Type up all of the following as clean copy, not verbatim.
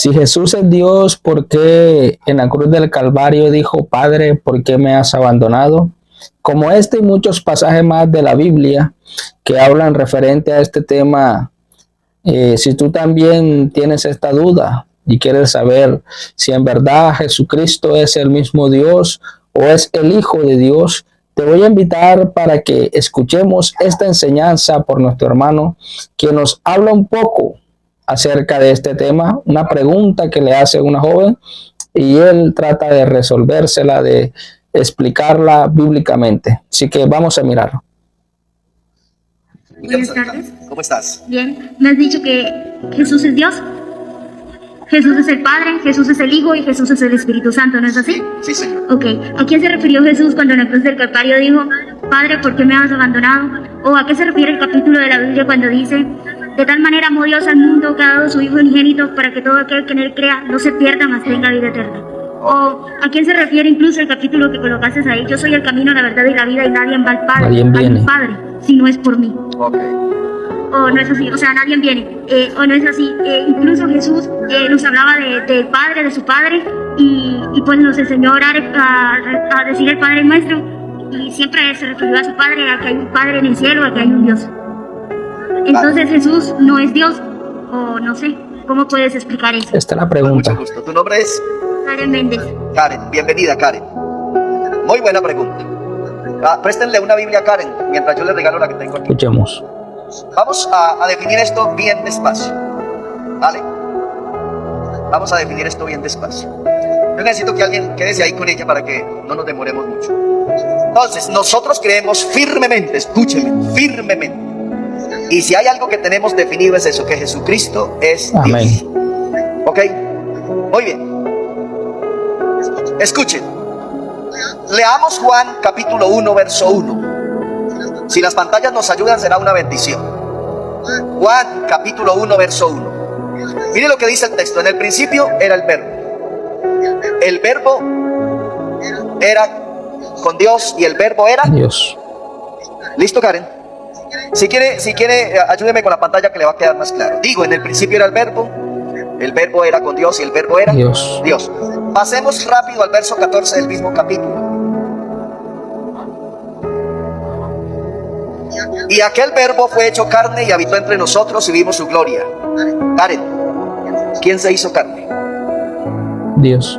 Si Jesús es Dios, ¿por qué en la cruz del Calvario dijo, Padre, ¿por qué me has abandonado? Como este y muchos pasajes más de la Biblia que hablan referente a este tema, si tú también tienes esta duda y quieres saber si en verdad Jesucristo es el mismo Dios o es el Hijo de Dios, te voy a invitar para que escuchemos esta enseñanza por nuestro hermano, que nos habla un poco acerca de este tema, una pregunta que le hace una joven y él trata de resolvérsela, de explicarla bíblicamente. Así que vamos a mirarlo. Buenas tardes. ¿Cómo estás? Bien. Me has dicho que Jesús es Dios. Jesús es el Padre, Jesús es el Hijo y Jesús es el Espíritu Santo, ¿no es así? Sí, señor. Ok. ¿A quién se refirió Jesús cuando en la cruz del Calvario dijo, Padre, ¿por qué me has abandonado? ¿O a qué se refiere el capítulo de la Biblia cuando dice, de tal manera amó Dios al mundo que ha dado su Hijo unigénito para que todo aquel que en él crea no se pierda, mas tenga vida eterna? ¿O a quién se refiere incluso el capítulo que colocaste ahí? Yo soy el camino, la verdad y la vida y nadie va al Padre, al Padre, si no es por mí. Ok. O no es así, o sea, nadie viene, o no es así. Incluso Jesús nos hablaba del Padre, de su Padre, y pues nos enseñó a orar, a decir el Padre nuestro, y siempre se refirió a su Padre, a que hay un Padre en el cielo, a que hay un Dios. Entonces Jesús no es Dios, o no sé, ¿cómo puedes explicar eso? Esta es la pregunta. Mucho gusto. ¿Tu nombre es? Karen Méndez. Karen, bienvenida Karen. Muy buena pregunta. Préstenle una Biblia a Karen, mientras yo le regalo la que tengo aquí. Escuchemos. Vamos a definir esto bien despacio, ¿vale? Vamos a definir esto bien despacio. Yo necesito que alguien quede ahí con ella para que no nos demoremos mucho. Entonces, nosotros creemos firmemente, escúcheme, firmemente. Y si hay algo que tenemos definido es eso, que Jesucristo es Amén. Dios. ¿Ok? Muy bien. Escuchen. Leamos Juan capítulo 1, verso 1. Si las pantallas nos ayudan, será una bendición. Juan capítulo 1, verso 1. Mire lo que dice el texto. En el principio era el verbo. El verbo era con Dios y el verbo era Dios. ¿Listo, Karen? Si quiere, ayúdeme con la pantalla que le va a quedar más claro. Digo, en el principio era el verbo era con Dios y el verbo era Dios. Pasemos rápido al verso 14 del mismo capítulo. Y aquel verbo fue hecho carne y habitó entre nosotros y vimos su gloria. Karen, ¿quién se hizo carne? Dios.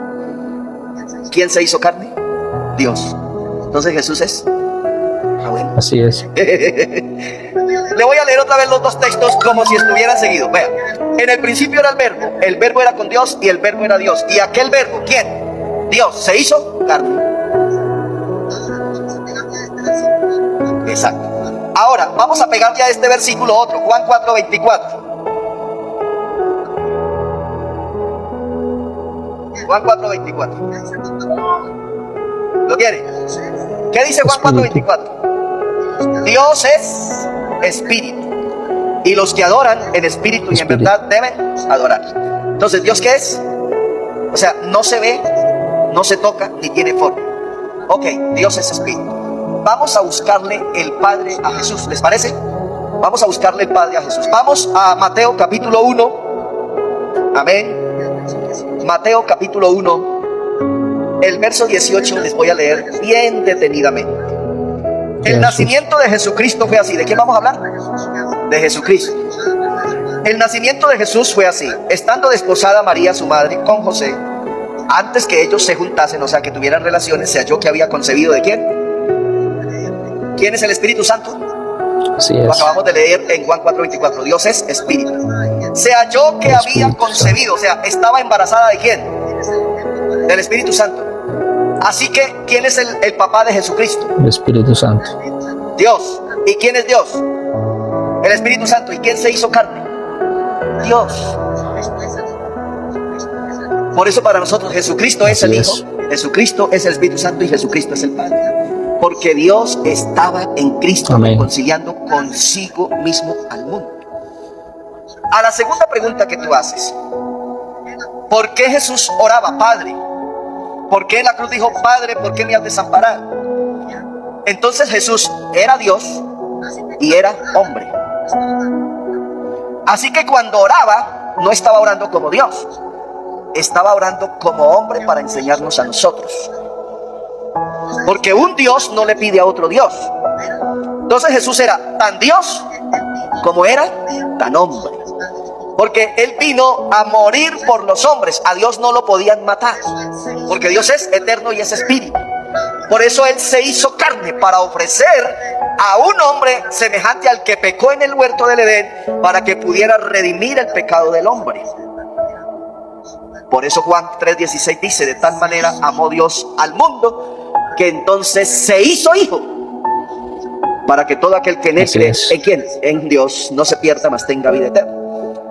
¿Quién se hizo carne? Dios. Entonces Jesús es. Bueno. Así es. Le voy a leer otra vez los dos textos como si estuvieran seguidos. Vean, en el principio era el verbo era con Dios y el verbo era Dios. Y aquel verbo, ¿quién? Dios, se hizo carne. Exacto. Ahora, vamos a pegarle a este versículo otro, Juan 4:24. Juan 4:24. ¿Lo tiene? ¿Qué dice Juan 4:24? Dios es espíritu, y los que adoran en espíritu y en verdad deben adorar. Entonces, ¿Dios qué es? O sea, no se ve, no se toca, ni tiene forma. Ok, Dios es espíritu. Vamos a buscarle el Padre a Jesús, ¿les parece? Vamos a buscarle el Padre a Jesús. Vamos a Mateo capítulo 1. Amén. Mateo capítulo 1. El verso 18 les voy a leer bien detenidamente. El nacimiento de Jesucristo fue así. ¿De qué vamos a hablar? De Jesucristo. El nacimiento de Jesús fue así. Estando desposada María, su madre, con José, antes que ellos se juntasen, o sea, que tuvieran relaciones, se halló que había concebido ¿de quién? ¿Quién es el Espíritu Santo? Así es. Lo acabamos de leer en Juan 4:24. Dios es espíritu. Se halló que había concebido, o sea, estaba embarazada ¿de quién? Del Espíritu Santo. Así que, ¿quién es el papá de Jesucristo? El Espíritu Santo. Dios. ¿Y quién es Dios? El Espíritu Santo. ¿Y quién se hizo carne? Dios. Por eso para nosotros Jesucristo es el Hijo, Jesucristo es el Espíritu Santo y Jesucristo es el Padre. Porque Dios estaba en Cristo reconciliando consigo mismo al mundo. A la segunda pregunta que tú haces, ¿por qué Jesús oraba, Padre? ¿Por qué en la cruz dijo, Padre, por qué me has desamparado? Entonces Jesús era Dios y era hombre. Así que cuando oraba, no estaba orando como Dios, estaba orando como hombre para enseñarnos a nosotros. Porque un Dios no le pide a otro Dios. Entonces Jesús era tan Dios como era tan hombre. Porque Él vino a morir por los hombres. A Dios no lo podían matar, porque Dios es eterno y es espíritu. Por eso Él se hizo carne para ofrecer a un hombre semejante al que pecó en el huerto del Edén, para que pudiera redimir el pecado del hombre. Por eso Juan 3:16 dice: de tal manera amó Dios al mundo, que entonces se hizo hijo, para que todo aquel que en él cree, ¿en quién? En Dios, no se pierda, mas tenga vida eterna.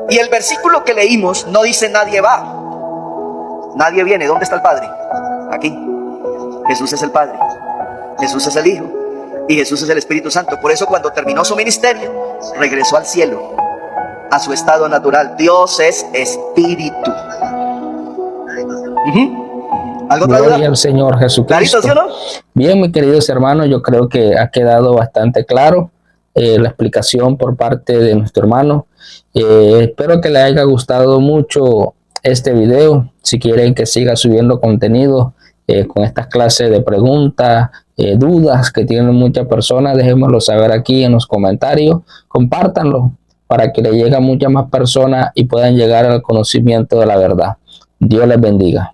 Y el versículo que leímos no dice nadie va, nadie viene. ¿Dónde está el Padre? Aquí. Jesús es el Padre, Jesús es el Hijo y Jesús es el Espíritu Santo. Por eso cuando terminó su ministerio, regresó al cielo, a su estado natural. Dios es espíritu. ¿Algo otra duda? Gloria al Señor Jesucristo. ¿Clarito, sí o no? Bien, mis queridos hermanos, yo creo que ha quedado bastante claro la explicación por parte de nuestro hermano. Espero que les haya gustado mucho este video. Si quieren que siga subiendo contenido con estas clases de preguntas, dudas que tienen muchas personas, déjenmelo saber aquí en los comentarios. Compártanlo para que le llegue a muchas más personas y puedan llegar al conocimiento de la verdad. Dios les bendiga.